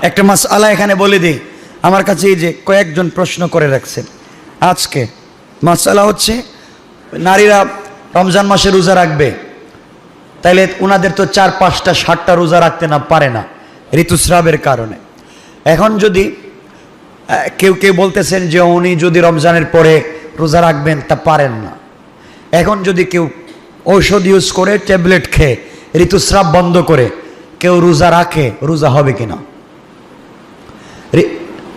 একটা মাসআলা এখানে বলে দিই, আমার কাছে এই যে কয়েকজন প্রশ্ন করে রাখছেন আজকে। মাসআলা হচ্ছে নারীরা রমজান মাসে রোজা রাখবে, তাইলে ওনাদের তো 4, 5টা 7টা রোজা রাখতে না পারে না ঋতুস্রাবের কারণে। এখন যদি কেউ কেউ বলতেছেন যে উনি যদি রমজানের পরে রোজা রাখবেন তা পারেন না। এখন যদি কেউ ঔষধ ইউজ করে ট্যাবলেট খেয়ে ঋতুস্রাব বন্ধ করে কেউ রোজা রাখে, রোজা হবে কিনা?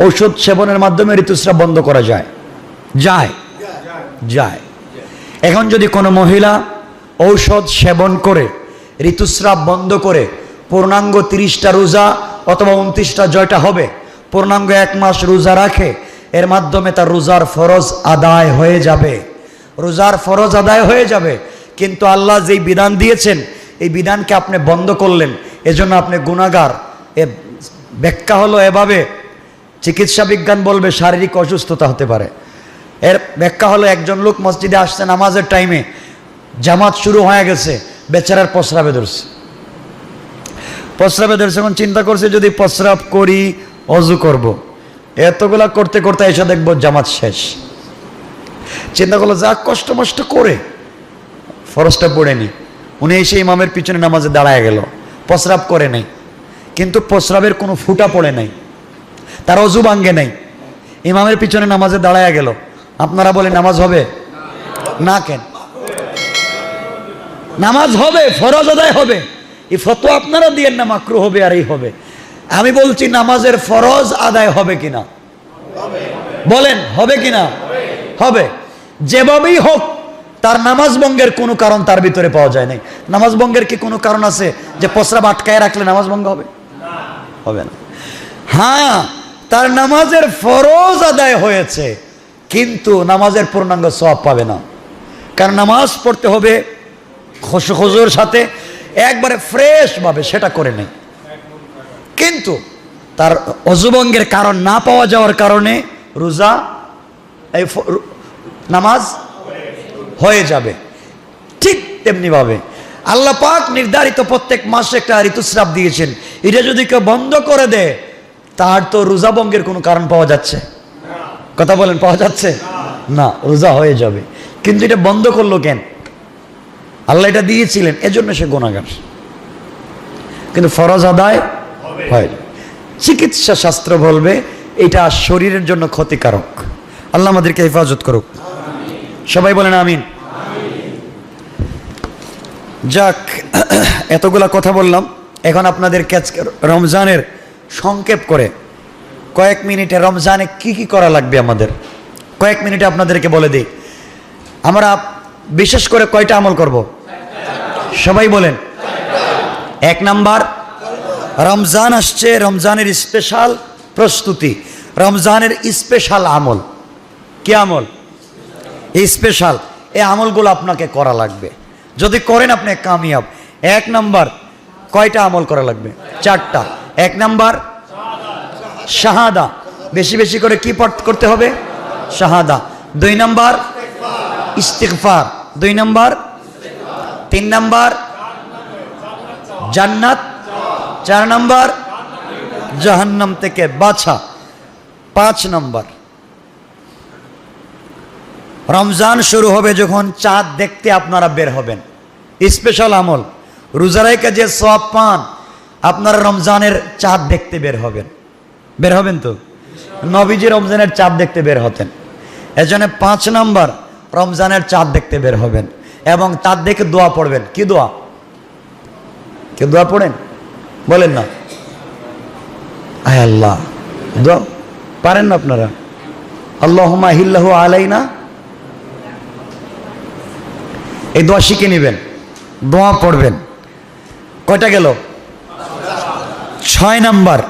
ঔষধ সেবনের মাধ্যমে ঋতুস্রাব বন্ধ করা যায়? যায়। এখন যদি কোনো মহিলা ঔষধ সেবন করে ঋতুস্রাব বন্ধ করে পূর্ণাঙ্গ 30টা রোজা অথবা 29টা জয়টা হবে পূর্ণাঙ্গ 1 মাস রোজা রাখে, এর মাধ্যমে তার রোজার ফরজ আদায় হয়ে যাবে, রোজার ফরজ আদায় হয়ে যাবে। কিন্তু আল্লাহ যেই বিধান দিয়েছেন এই বিধানকে আপনি বন্ধ করলেন, এজন্য আপনি গুনাহগার। এ ব্যাখ্যা হলো এভাবে, চিকিৎসা বিজ্ঞান বলবে শারীরিক অসুস্থতা হতে পারে। এর ব্যাখ্যা হলো একজন লোক মসজিদে আসছে নামাজের টাইমে, জামাত শুরু হয়ে গেছে, বেচারার প্রস্রাবে ধরছে, এখন চিন্তা করছে যদি প্রস্রাব করি অজু করব, এতগুলা করতে করতে এসে দেখবো জামাত শেষ। চিন্তা করলো যা কষ্ট মষ্ট করে ফরজটা পড়েনি, উনি এসে ইমামের পিছনে নামাজে দাঁড়ায় গেল, প্রস্রাব করে নাই, কিন্তু প্রস্রাবের কোনো ফুটা পড়ে নাই, তার অজু ভাঙ্গে নাই, ইমামের পিছনে নামাজে দাঁড়ায় গেল। আপনারা বলেন নামাজ হবে না? কেন নামাজ হবে, ফরজ আদায় হবে। এই ফতোয়া আপনারা দিয়েন না মাকরু হবে আর এই হবে। আমি বলছি নামাজের ফরজ আদায় হবে কিনা, বলেন হবে কিনা? হবে। যেভাবেই হোক তার নামাজ ভঙ্গের কোনো কারণ তার ভিতরে পাওয়া যায় নাই। নামাজ ভঙ্গের কি কোনো কারণ আছে যে প্রস্রাব আটকায় রাখলে নামাজ ভঙ্গ হবে? হবে না। হ্যাঁ, তার নামাজের ফরজ আদায় হয়েছে কিন্তু নামাজের পূর্ণাঙ্গ সওয়াব পাবে না, কারণ নামাজ পড়তে হবে খুশুর সাথে, একবারে ফ্রেশ ভাবে, সেটা করে নেই। কিন্তু তার অজুভঙ্গের কারণ না পাওয়া যাওয়ার কারণে রোজা নামাজ হয়ে যাবে। ঠিক তেমনি ভাবে আল্লাহ পাক নির্ধারিত প্রত্যেক মাসে একটা ঋতুস্রাব দিয়েছেন, এটা যদি কেউ বন্ধ করে দেয় তার তো রোজা ভঙ্গের কোনো কারণ পাওয়া যাচ্ছে? কথা বলেন, পাওয়া যাচ্ছে না, রোজা হয়ে যাবে। কিন্তু এটা বন্ধ করলো কেন? আল্লাহ এটা দিয়েছিলেন, এজন্য সে গুনাহগার, কিন্তু ফরজ আদায় হয়। চিকিৎসা শাস্ত্র বলবে এটা শরীরের জন্য ক্ষতিকারক। আল্লাহ আমাদেরকে হেফাজত করুক, সবাই বলেন আমিন। যাক, এতগুলা কথা বললাম, এখন আপনাদের রমজানের সংক্ষেপ করে কয়েক মিনিটে রমজানে কি কি করা লাগবে আমাদের কয়েক মিনিটে আপনাদেরকে বলে দিই। আমরা বিশেষ করে কয়টা আমল করব? সবাই বলেন। 1 নাম্বার, রমজান আসছে, রমজানের স্পেশাল প্রস্তুতি, রমজানের স্পেশাল আমল। কি আমল? স্পেশাল। এই আমলগুলো আপনাকে করা লাগবে, যদি করেন আপনি কামিয়াব। 1 নাম্বার, কয়টা আমল করা লাগবে? 4টা। 1 নাম্বার শাহাদা, বেশি বেশি করে কি পাঠ করতে হবে? শাহাদা। 2 নাম্বার ইস্তিগফার। 2 নাম্বার। 3 নাম্বার জান্নাত। 4 নাম্বার জাহান্নাম থেকে বাঁচা। 5 নাম্বার, রমজান শুরু হবে যখন চাঁদ দেখতে আপনারা বের হবেন, স্পেশাল আমল। রোজা রেখে যে সওয়াব পান, আপনারা রমজানের চাঁদ দেখতে বের হবেন তো? নবীজি রমজানের চাঁদ দেখতে বের হতেন, এজন্য 5 নাম্বার রমজানের চাঁদ দেখতে বের হবেন এবং চাঁদ দেখে দোয়া পড়বেন। কি দোয়া? কে দোয়া পড়েন? বলেন না। আয় আল্লাহ, দোয়া পারেন না আপনারা? আল্লাহুম্মা হিল্লাহু আলাইনা, এই দোয়া শিখে নেবেন, দোয়া পড়বেন। কয়টা গেল? 6 নাম্বার,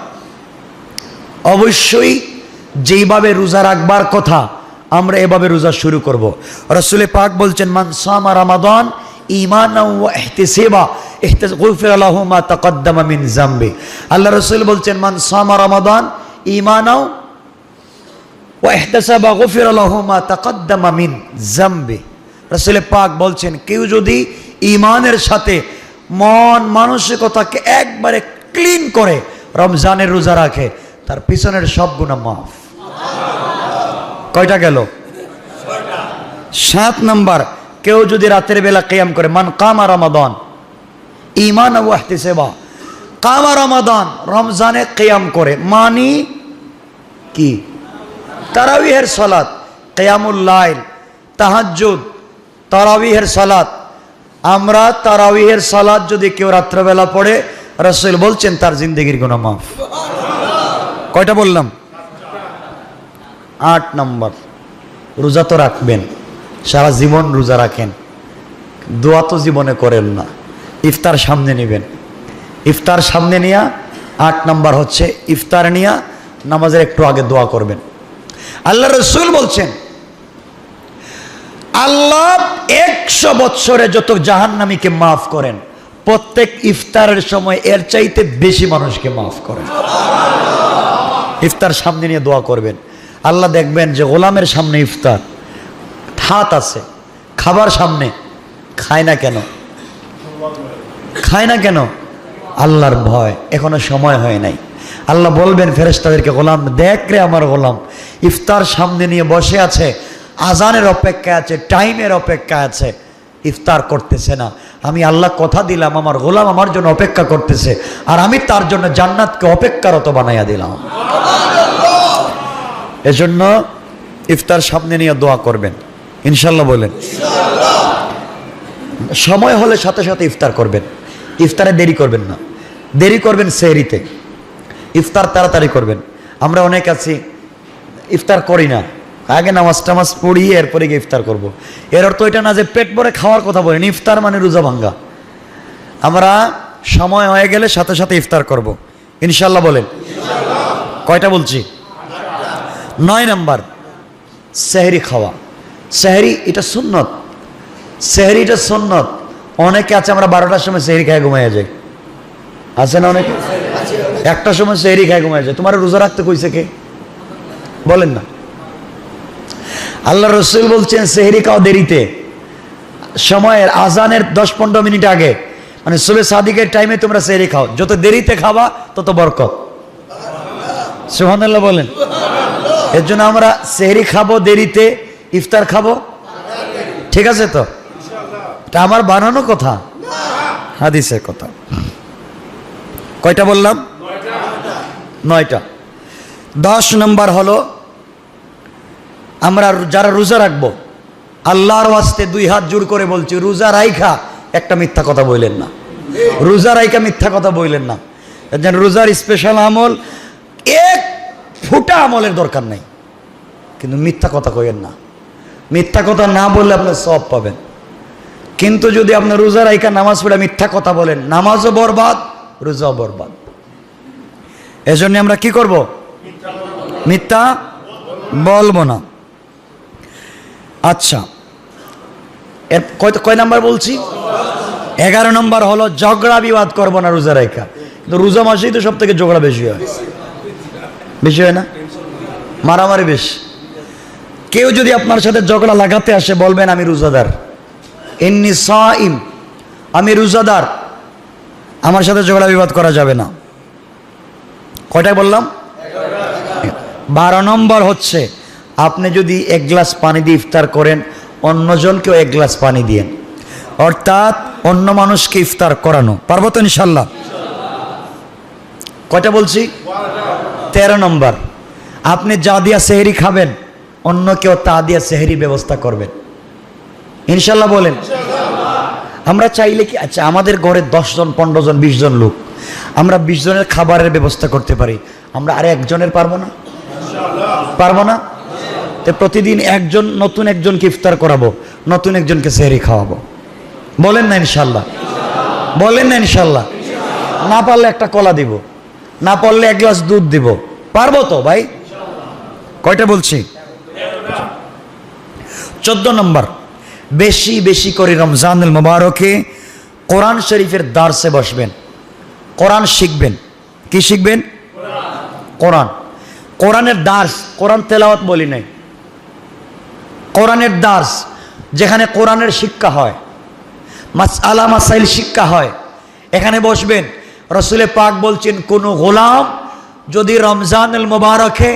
অবশ্যই যেইভাবে রোজা রাখবার কথা আমরা এভাবে রোজা শুরু করব। রাসূল পাক বলছেন, মান সামা রমাদান ঈমানান ওয়া ইহতিসাবা গুফিরা লাহু মা তাকদ্দামা মিন যামবি। আল্লাহ রাসূল বলছেন, মান সামা রমাদান ঈমানান ওয়া ইহতিসাবা গুফিরা লাহু মা তাকদ্দামা মিন যামবি। রাসূল পাক বলছেন, কেউ যদি ঈমানের সাথে মন মানসিকতাকে একবারে ক্লিন করে রমজানের রোজা রাখে তার পিছনের সব গুনাহ মাফ। কয়টা গেল? 7 নাম্বার, কেউ যদি রাতের বেলা কিয়াম করে, মান কামা রমাদান ঈমানান ওয়া ইহতিসাবা, কামা রমাদান, রমজানে কিয়াম করে, মানি কি? তারাবিহের সালাত, কিয়ামুল লাইল, তাহাজ্জুদ, তারাবিহের সালাত। আমরা তারাবিহের সালাত যদি কেউ রাত্রবেলা পড়ে, রাসূল বলছেন তার জিন্দেগির গুনাহ মাফ। কয়টা বললাম? 8 নাম্বার, রোজা তো রাখবেন, সারা জীবন রোজা রাখেন, দোয়া তো জীবনে করেন না, ইফতার সামনে নেবেন। ইফতার সামনে নিয়া 8 নাম্বার হচ্ছে ইফতার নিয়া নামাজের একটু আগে দোয়া করবেন। আল্লাহ রসুল বলছেন আল্লাহ 100 বছরে যত জাহান্নামীকে মাফ করেন, প্রত্যেক ইফতারের সময় এর চাইতে বেশি মানুষকে মাফ করেন। ইফতার সামনে নিয়ে দোয়া করবেন। আল্লাহ দেখবেন যে গোলামের সামনে ইফতার, হাত আছে, খাবার সামনে, খায় না কেন? খায় না কেন? আল্লাহর ভয়, এখনো সময় হয় নাই। আল্লাহ বলবেন ফেরেশতাদেরকে, গোলাম দেখ রে আমার গোলাম ইফতার সামনে নিয়ে বসে আছে, আজানের অপেক্ষায় আছে, টাইমের অপেক্ষায় আছে, ইফতার করতেছে না। আমি আল্লাহ কথা দিলাম আমার গোলাম আমার জন্য অপেক্ষা করতেছে, আর আমি তার জন্য জান্নাতকে অপেক্ষারত বানাইয়া দিলাম। এজন্য ইফতার সামনে নিয়ে দোয়া করবেন ইনশাল্লাহ। বলেন সময় হলে সাথে সাথে ইফতার করবেন, ইফতারে দেরি করবেন না, দেরি করবেন সেহরিতে, ইফতার তাড়াতাড়ি করবেন। আমরা অনেক আছি ইফতার করি না, আগে নামাজ টামাজ পড়ি এরপরে গিয়ে ইফতার করব। এর অর্থ এটা না যে পেট ভরে খাওয়ার কথা বলেন, ইফতার মানে রোজা ভাঙ্গা। আমরা সময় হয়ে গেলে সাথে সাথে ইফতার করব ইনশাল্লাহ। বলেন কয়টা বলছি? 9 নাম্বার, সেহরি খাওয়া। সেহরি এটা সুন্নত, সেহরি এটা সুন্নত। অনেকে আছে আমরা 12টার সময় সেহরি খায় ঘুমাইয়া যাই, আছে না অনেকে? 1টার সময় সেহরি খায় ঘুমাইয়া যায়। তোমার রোজা রাখতে কইছে কে? বলেন না। আল্লাহ রসুল বলছেন সেহরি খাও দেরিতে, সময়ের আজানের 10-15 মিনিট আগে, মানে সুবহে সাদিকের টাইমে তোমরা সেহরি খাও। যত দেরিতে খাবা তত বরকত। সুবহানাল্লাহ বলেন। এর জন্য আমরা সেহরি খাবো দেরিতে, ইফতার খাবো, ঠিক আছে তো? এটা আমার বানানো কথা, হাদিসের কথা। কয়টা বললাম? 9টা। 10 নম্বর হলো আমরা যারা রোজা রাখবো, আল্লাহর ওয়াস্তে 2 হাত জোর করে বলছি, রোজা রাইখা একটা মিথ্যা কথা বললেন না, রোজা রাইখা মিথ্যা কথা বললেন না। রোজার স্পেশাল আমল, 1 ফুটা আমলের দরকার নাই, কিন্তু মিথ্যা কথা কইেন না। মিথ্যা কথা না বললে আপনি সওয়াব পাবেন, কিন্তু যদি আপনি রোজা রাইখা নামাজ পড়ে মিথ্যা কথা বলেন, নামাজও বরবাদ, রোজাও বরবাদ। এজন্য আমরা কি করব? মিথ্যা বলবো না। আচ্ছা, এর কয় নাম্বার বলছি? 11 নম্বর হলো ঝগড়া বিবাদ করবো না রোজা রাইখা। কিন্তু রোজা মাসেই তো সব থেকে ঝগড়া বেশি হয়, বেশি হয় না? মারামারি বেশি। কেউ যদি আপনার সাথে ঝগড়া লাগাতে আসে, বলবেন আমি রোজাদার, ইন্নী সাইম, আমি রোজাদার, আমার সাথে ঝগড়া বিবাদ করা যাবে না। কয়টা বললাম? 12 নম্বর হচ্ছে আপনি যদি 1 গ্লাস পানি দিয়ে ইফতার করেন, অন্যজনকেও 1 গ্লাস পানি দিয়েন, অর্থাৎ অন্য মানুষকে ইফতার করানো। পারবো তো ইনশাল্লাহ? কয়টা বলছি? 13 নম্বর, আপনি যা দিয়া সেহরি খাবেন, অন্য কেউ তা দিয়া সেহরি ব্যবস্থা করবেন ইনশাল্লাহ। বলেন আমরা চাইলে কি, আচ্ছা আমাদের ঘরে 10 জন 15 জন 20 জন লোক, আমরা 20 জনের খাবারের ব্যবস্থা করতে পারি, আমরা আরে একজনের পারবো না? পারবো না? তো প্রতিদিন নতুন একজনকে ইফতার করাবো, নতুন একজনকে সেহরি খাওয়াবো। বলেন না ইনশাল্লাহ? বলেন না ইনশাল্লাহ? না পারলে একটা কলা দিব, না পারলে 1 গ্লাস দুধ দিব, পারবো তো ভাই? কয়টা বলছি? 14 নম্বর, বেশি বেশি করে রমজানুল মুবারকে কোরআন শরীফের দার্সে বসবেন, কোরআন শিখবেন। কি শিখবেন? কোরআন। কোরআনের দার্স, কোরআন তেলাওয়াত বলি নাই, কোরআনের দার্স, যেখানে কোরআনের শিক্ষা হয়, মাসআলা মাসাইল শিক্ষা হয়, এখানে বসবেন। রসুলে পাক বলছেন কোন গোলাম যদি রমজানুল মুবারকে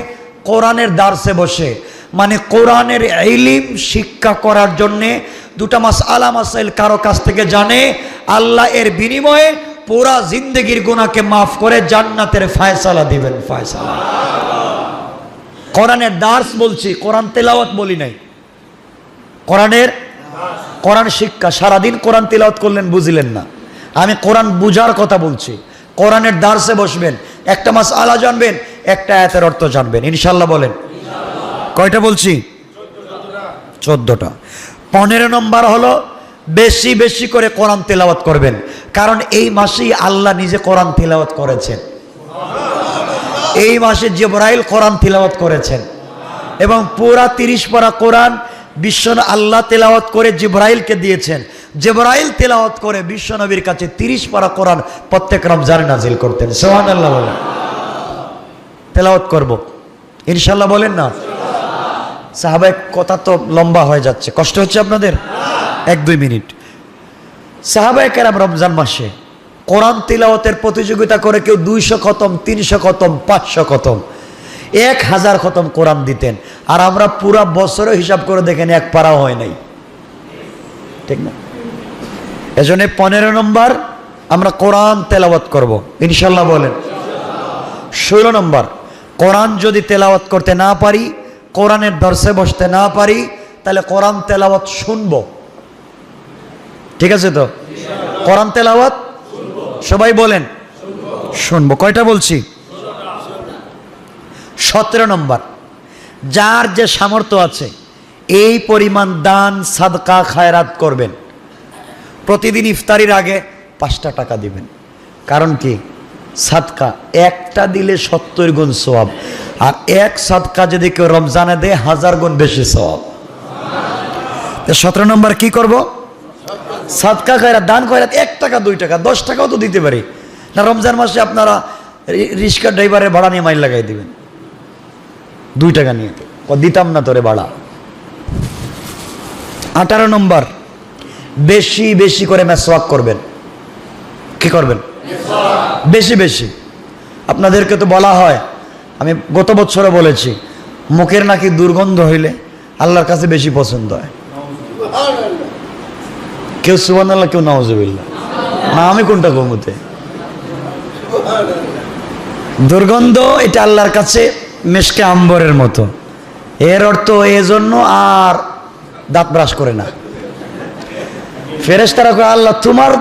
কোরআনের দার্সে বসে, মানে কোরআনের ইলম শিক্ষা করার জন্যে দুটা মাসআলা মাসাইল কারো কাছ থেকে জানে, আল্লাহ এর বিনিময়ে পুরা জিন্দগির গুনাহকে মাফ করে জান্নাতের ফয়সালা দিবেন। ফয়সালা কোরআনের দার্স বলছি, কোরআন তেলাওয়াত বলি নাই। কোরআন শিক্ষা, সারাদিন কোরআন তেলাওয়াত করলেন বুঝলেন না, আমি কোরআন বুঝার কথা বলছি। কোরআনের দার্সে বসবেন, একটা মাসআলা জানবেন, একটা আয়াতের অর্থ জানবেন ইনশাআল্লাহ। বলেন কয়টা বলছি? 14টা। 15 নম্বর হলো বেশি বেশি করে কোরআন তেলাওয়াত করবেন, কারণ এই মাসেই আল্লাহ নিজে কোরআন তেলাওয়াত করেছেন। এই মাসে জিবরাইল কোরআন তেলাওয়াত করেছেন এবং পুরা 30 পারা কোরআন বিশ্বনবী আল্লাহ তেলাওয়াত করে জিবরাইলকে দিয়েছেন। জিবরাইল তেলাওয়াত করে বিশ্বনবীর কাছে 30 পারা কোরআন প্রত্যেক রমজানে নাজিল করতেন। সুবহানাল্লাহ। বলেন তেলাওয়াত করব ইনশাআল্লাহ। বলেন না সাহাবায়ে, কথা তো লম্বা হয়ে যাচ্ছে, কষ্ট হচ্ছে আপনাদের? 1-2 মিনিট। সাহাবায়ে কেরাম রমজান মাসে কোরআন তিলাওয়াতের প্রতিযোগিতা করে কেউ 200 খতম, 300 খতম, 500 খতম, 1000 খতম কোরআন দিতেন। আর আমরা পুরা বছরে হিসাব করে দেখেন 1 পারাও হয় নাই, ঠিক না? এজন্য 15 নম্বর আমরা কোরআন তেলাওয়াত করব ইনশাআল্লাহ। বলেন 16 নম্বর, কোরআন যদি তেলাওয়াত করতে না পারি, কোরআনের দর্শে বসতে না পারি, তাহলে কোরআন তেলাওয়াত শুনবো। ঠিক আছে তো? কোরআন তেলাওয়াত সবাই বলেন শুনবো। কয়টা বলছি? 17 নম্বর, যার যে সামর্থ্য আছে এই পরিমাণ দান সাদকা খায়রাত করবেন। প্রতিদিন ইফতারির আগে 5টা টাকা দিবেন। কারণ কি? সাদকা একটা দিলে 70 গুণ সওয়াব, আর এক সাদকা যদি কেউ রমজানে দেয় 1000 গুণ বেশি সওয়াব। 17 নম্বর কি করব? সাদকা খায়রাত, দান খয়রাত। 1 টাকা 2 টাকা 10 টাকাও তো দিতে পারি না। রমজান মাসে আপনারা রিক্সা ড্রাইভারের ভাড়া নিয়ে মাইল লাগাই দিবেন 2 টাকা নিয়ে, দিতাম না তোরে ভাড়া। 18 নম্বর, বেশি বেশি করে মেসওয়াক করবেন। কি করবেন? বেশি বেশি। আপনাদেরকে তো বলা হয়, আমি গত বছরে বলেছি, মুখের নাকি দুর্গন্ধ হইলে আল্লাহর কাছে বেশি পছন্দ হয়। কেউ সুবহানাল্লাহ, কেউ নাউজুবিল্লাহ। না, আমি কোনটা কমুতে? দুর্গন্ধ এটা আল্লাহর কাছে মেশকে আম্বরের মতো। এর অর্থ এজন্য আর দাঁত ব্রাশ করে না। ফেরেশতারা কয়, আল্লাহ তোমার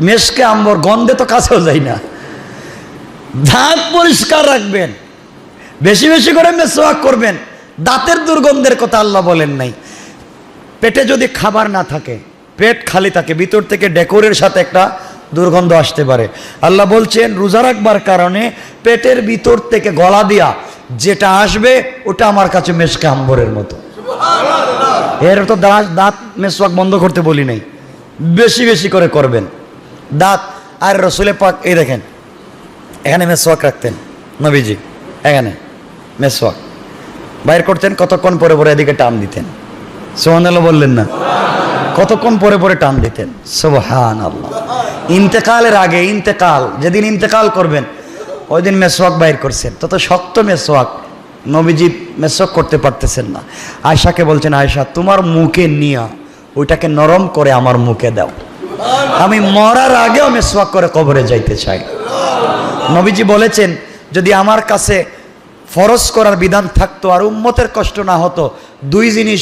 মেশকে আম্বর গন্ধে তো কাছেও যাই না। দাঁত পরিষ্কার রাখবেন, বেশি বেশি করে মেসওয়াক করবেন। দাঁতের দুর্গন্ধের কথা আল্লাহ বলেন নাই। পেটে যদি খাবার না থাকে, পেট খালি থাকে, ভিতর থেকে ডেকোরের সাথে একটা দুর্গন্ধ আসতে পারে। আল্লাহ বলছেন রোজা রাখবার কারণে পেটের ভিতর থেকে গলা দিয়া যেটা আসবে ওটা আমার কাছে মেশকে আম্বরের মতো। এর তো দাঁত মেসওয়াক বন্ধ করতে বলি নাই, বেশি বেশি করে করবেন দাঁত। আর রসুলে পাক এই দেখেন, এখানে মেসওয়াক রাখতেন নবীজি, এখানে মেসওয়াক বাইর করতেন, কতক্ষণ পরে পরে এদিকে টান দিতেন। সুবহানাল্লাহ বললেন না? কতক্ষণ পরে পরে টান দিতেন। সুবহানাল্লাহ। ইন্তেকালের আগে, ইন্তেকাল যেদিন ইন্তেকাল করবেন ওই দিন মেসওয়াক বাইর করছেন। তত শক্ত মেসওয়াক, নবীজি মেসওয়াক করতে পারতেছেন না। আয়েশাকে বলছেন, আয়েশা তোমার মুখে নিয়া ওইটাকে নরম করে আমার মুখে দাও, আমি মরার আগেও মেসওয়াক করে কবরে যাইতে চাই। নবীজি বলেছেন যদি আমার কাছে ফরজ করার বিধান থাকতো আর উম্মতের কষ্ট না হতো, 2 জিনিস,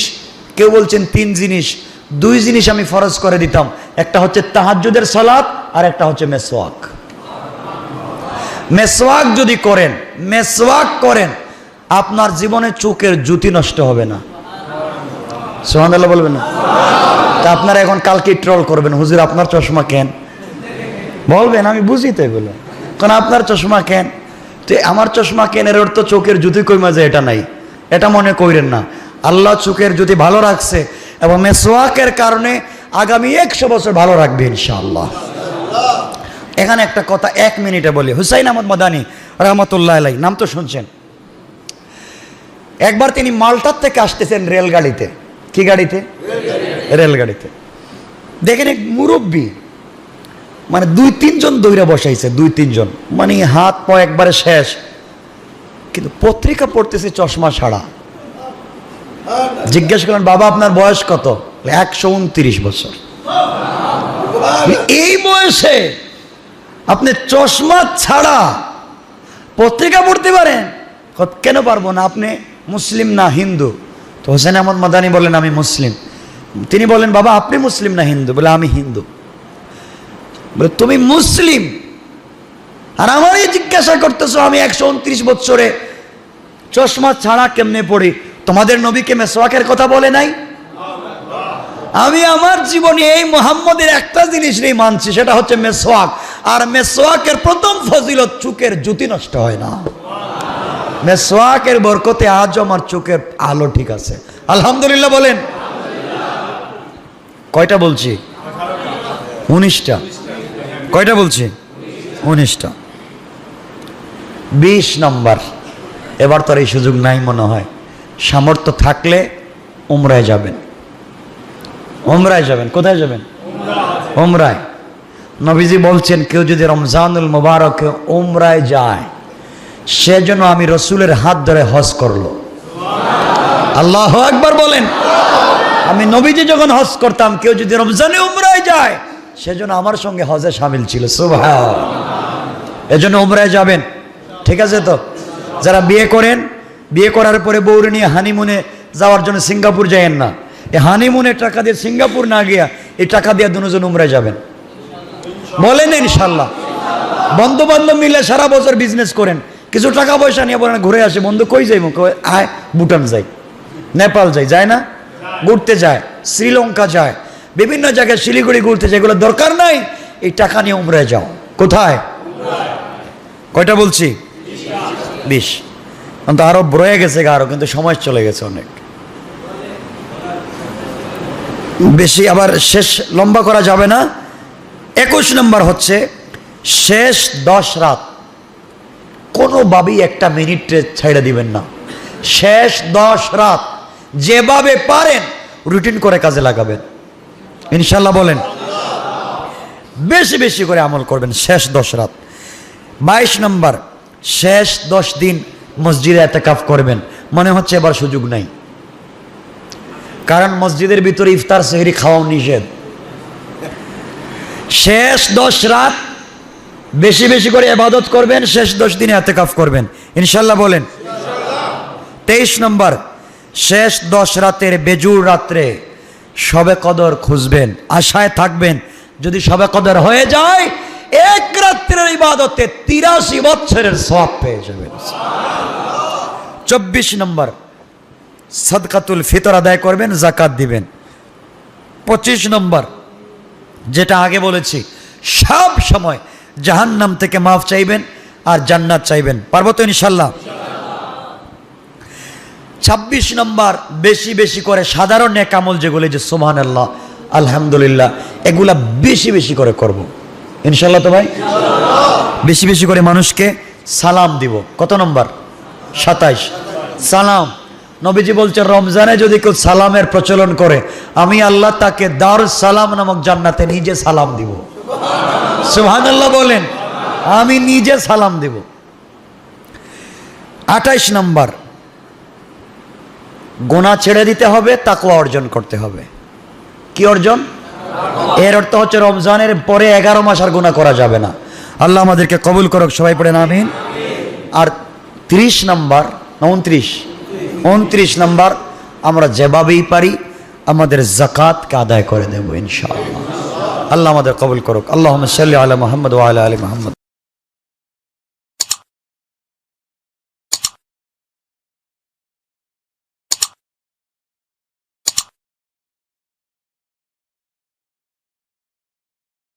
কেউ বলছেন 3 জিনিস, 2 জিনিস আমি ফরজ করে দিতাম। একটা হচ্ছে তাহাজ্জুদের সালাত, আর একটা হচ্ছে মেসওয়াক। মেসওয়াক যদি করেন, মেসওয়াক করেন, আপনার জীবনে চোখের জ্যোতি নষ্ট হবে না। সুবহানাল্লাহ বলবেন না? তা আপনারা এখন কালকে ট্রল করবেন, হুজুর আপনার চশমা কেন? বলবেন আমি বুঝি তো এগুলো, কারণ আপনার চশমা কেন? তো আমার চশমা কেন এর অর্থ চোখের জ্যোতি কইমা যায় এটা নাই, এটা মনে কইরেন না। আল্লাহ চোখের জ্যোতি ভালো রাখছে এবং মেসওয়াকের কারণে আগামী 100 বছর ভালো রাখবে ইনশাআল্লাহ। এখানে একটা কথা 1 মিনিটে বলি। হুসাইন আহমদ মাদানী রহমতুল্লাহ আলাইহি, নাম তো শুনছেন। একবার তিনি মাল্টার থেকে আসতেছেন রেলগাড়িতে। কি গাড়িতে? রেলগাড়িতে। দেখেন এক মুরব্বী মানে 2-3 জন দৌড়ে বসাইছে, 2-3 জন, মানে হাত পা একবারে শেষ, কিন্তু পত্রিকা পড়তেছে চশমা ছাড়া। জিজ্ঞেস করলেন, বাবা আপনার বয়স কত? 129 বছর। এই বয়সে আপনি চশমা ছাড়া পত্রিকা পড়তে পারেন? কেন পারবো না, আপনি মুসলিম না হিন্দু? তো হোসেন আহমদ মাদানী বলেন, আমি মুসলিম। তিনি বলেন, বাবা আপনি মুসলিম না হিন্দু? বলে, আমি হিন্দু। বলে, তুমি মুসলিম আর আমারই জিজ্ঞাসা করতেছো আমি 129 বছরে চশমা ছাড়া কেমনে পড়ি? তোমাদের নবীকে মেসওয়াকের কথা বলে নাই? আমি আমার জীবনে এই মুহাম্মদের একটা জিনিস নেই মানছি, সেটা হচ্ছে মেসওয়াক। আর মেসওয়াকের প্রথম ফজিলত, চোখের জ্যোতি নষ্ট হয় না। মেসওয়াকের বরকতে আজও আমার চোখের আলো ঠিক আছে, আলহামদুলিল্লাহ বলেন। কয়টা বলছি? 19টা। কয়টা বলছি? 19টা। 20 নম্বর, এবার তো আর এই সুযোগ নাই মনে হয়। সামর্থ্য থাকলে উমরায় যাবেন। উমরায় যাবেন। কোথায় যাবেন? উমরায়। নবীজি বলছেন, কেউ যদি রমজানুল মুবারকে উমরায় যায়, সেজন্য আমি রসুলের হাত ধরে হজ করলো। আল্লাহু আকবার বলেন। আমি নবীজি যখন হজ করতাম, কেউ যদি রমজানে উমরায় যায়, সেজন্য আমার সঙ্গে হজে শামিল ছিল। সুবহানাল্লাহ। এজন্য উমরায় যাবেন, ঠিক আছে তো? যারা বিয়ে করেন, বিয়ে করার পরে বউরে নিয়ে হানিমুনে যাওয়ার জন্য সিঙ্গাপুর যায়েন না। এই হানিমুনের টাকা দিয়ে সিঙ্গাপুর না গিয়া এই টাকা দিয়ে দুজন উমরায় যাবেন, বলেন ইনশাল্লাহ। বন্ধু বান্ধব মিলে সারা বছর বিজনেস করেন, কিছু টাকা পয়সা নিয়ে বলেন ঘুরে আসে। বন্ধু কই যাইব? আয় ভুটান যাই, নেপাল যাই, যায় না? ঘুরতে যায়, শ্রীলঙ্কা যায়, বিভিন্ন জায়গায় শিলিগুড়ি ঘুরতে যায়। এগুলো দরকার নাই, এই টাকা নিয়ে উমরায় যাও। কোথায়? কয়টা বলছি? 20। তো আরো রয়ে গেছে আরো, কিন্তু সময় চলে গেছে অনেক বেশি, আবার শেষ লম্বা করা যাবে না। 21 নম্বর হচ্ছে শেষ 10 রাত কোনোভাবেই একটা মিনিটে ছেড়ে দিবেন না। শেষ 10 রাত যেভাবে পারেন রুটিন করে কাজে লাগাবেন ইনশাল্লাহ বলেন। বেশি বেশি করে আমল করবেন শেষ 10 রাত। 22 নম্বর, শেষ 10 দিন মসজিদে ইতিকাফ করবেন। মনে হচ্ছে এবার সুযোগ নাই, কারণ মসজিদের ভিতরে ইফতার সেহরি খাওয়া নিষেধ। শেষ 10 রাত বেশি বেশি করে ইবাদত করবেন, শেষ 10 দিনে ইতিকাফ করবেন ইনশাল্লাহ বলেন। 23 নম্বর, শেষ 10 রাতের বেজুর রাত্রে শবে কদর খুঁজবেন, আশায় থাকবেন যদি শবে কদর হয়ে যায়, এক রাত্রের ইবাদতে 83 বছরের সওয়াব পেয়ে যাবেন। 24 নম্বর, সাদকাতুল ফিতর আদায় করবেন, যাকাত দিবেন। 25 নম্বর, যেটা আগে বলেছি, সব সময় জাহান্নাম থেকে মাফ চাইবেন আর জান্নাত চাইবেন। পারবো তো ইনশাল্লাহ? 26 নম্বর, বেশি বেশি করে সাধারণ নেক আমল যেগুলো, যে সুবহানাল্লাহ, আলহামদুলিল্লাহ, এগুলা বেশি বেশি করে করব ইনশাল্লাহ। তো ভাই বেশি বেশি করে মানুষকে সালাম দিব। কত নম্বর? 27 সালাম। নবীজি বলছেন, রমজানে যদি কেউ সালামের প্রচলন করে, আমি আল্লাহ তাকে দারুস সালাম নামক জান্নাতে নিজে সালাম দিব। সুবহানাল্লাহ বলেন। আমি নিজে সালাম দিব। 28 নম্বর, গুনাহ ছেড়ে দিতে হবে, তাকওয়া অর্জন করতে হবে। কি অর্জন? এর অর্থ হচ্ছে রমজানের পরে 11 মাস আর গুনাহ করা যাবে না। আল্লাহ আমাদেরকে কবুল করুক, সবাই পড়েন আমিন। আর 30 নম্বর, 29 নম্বর, আমরা যেভাবেই পারি আমাদের যাকাতকে আদায় করে দেব ইনশাআল্লাহ। আল্লাহ আমাদের কবুল করুক। আল্লাহুম্মা সাল্লি আলা মুহাম্মদ ওয়া আলা আলি মুহাম্মদ।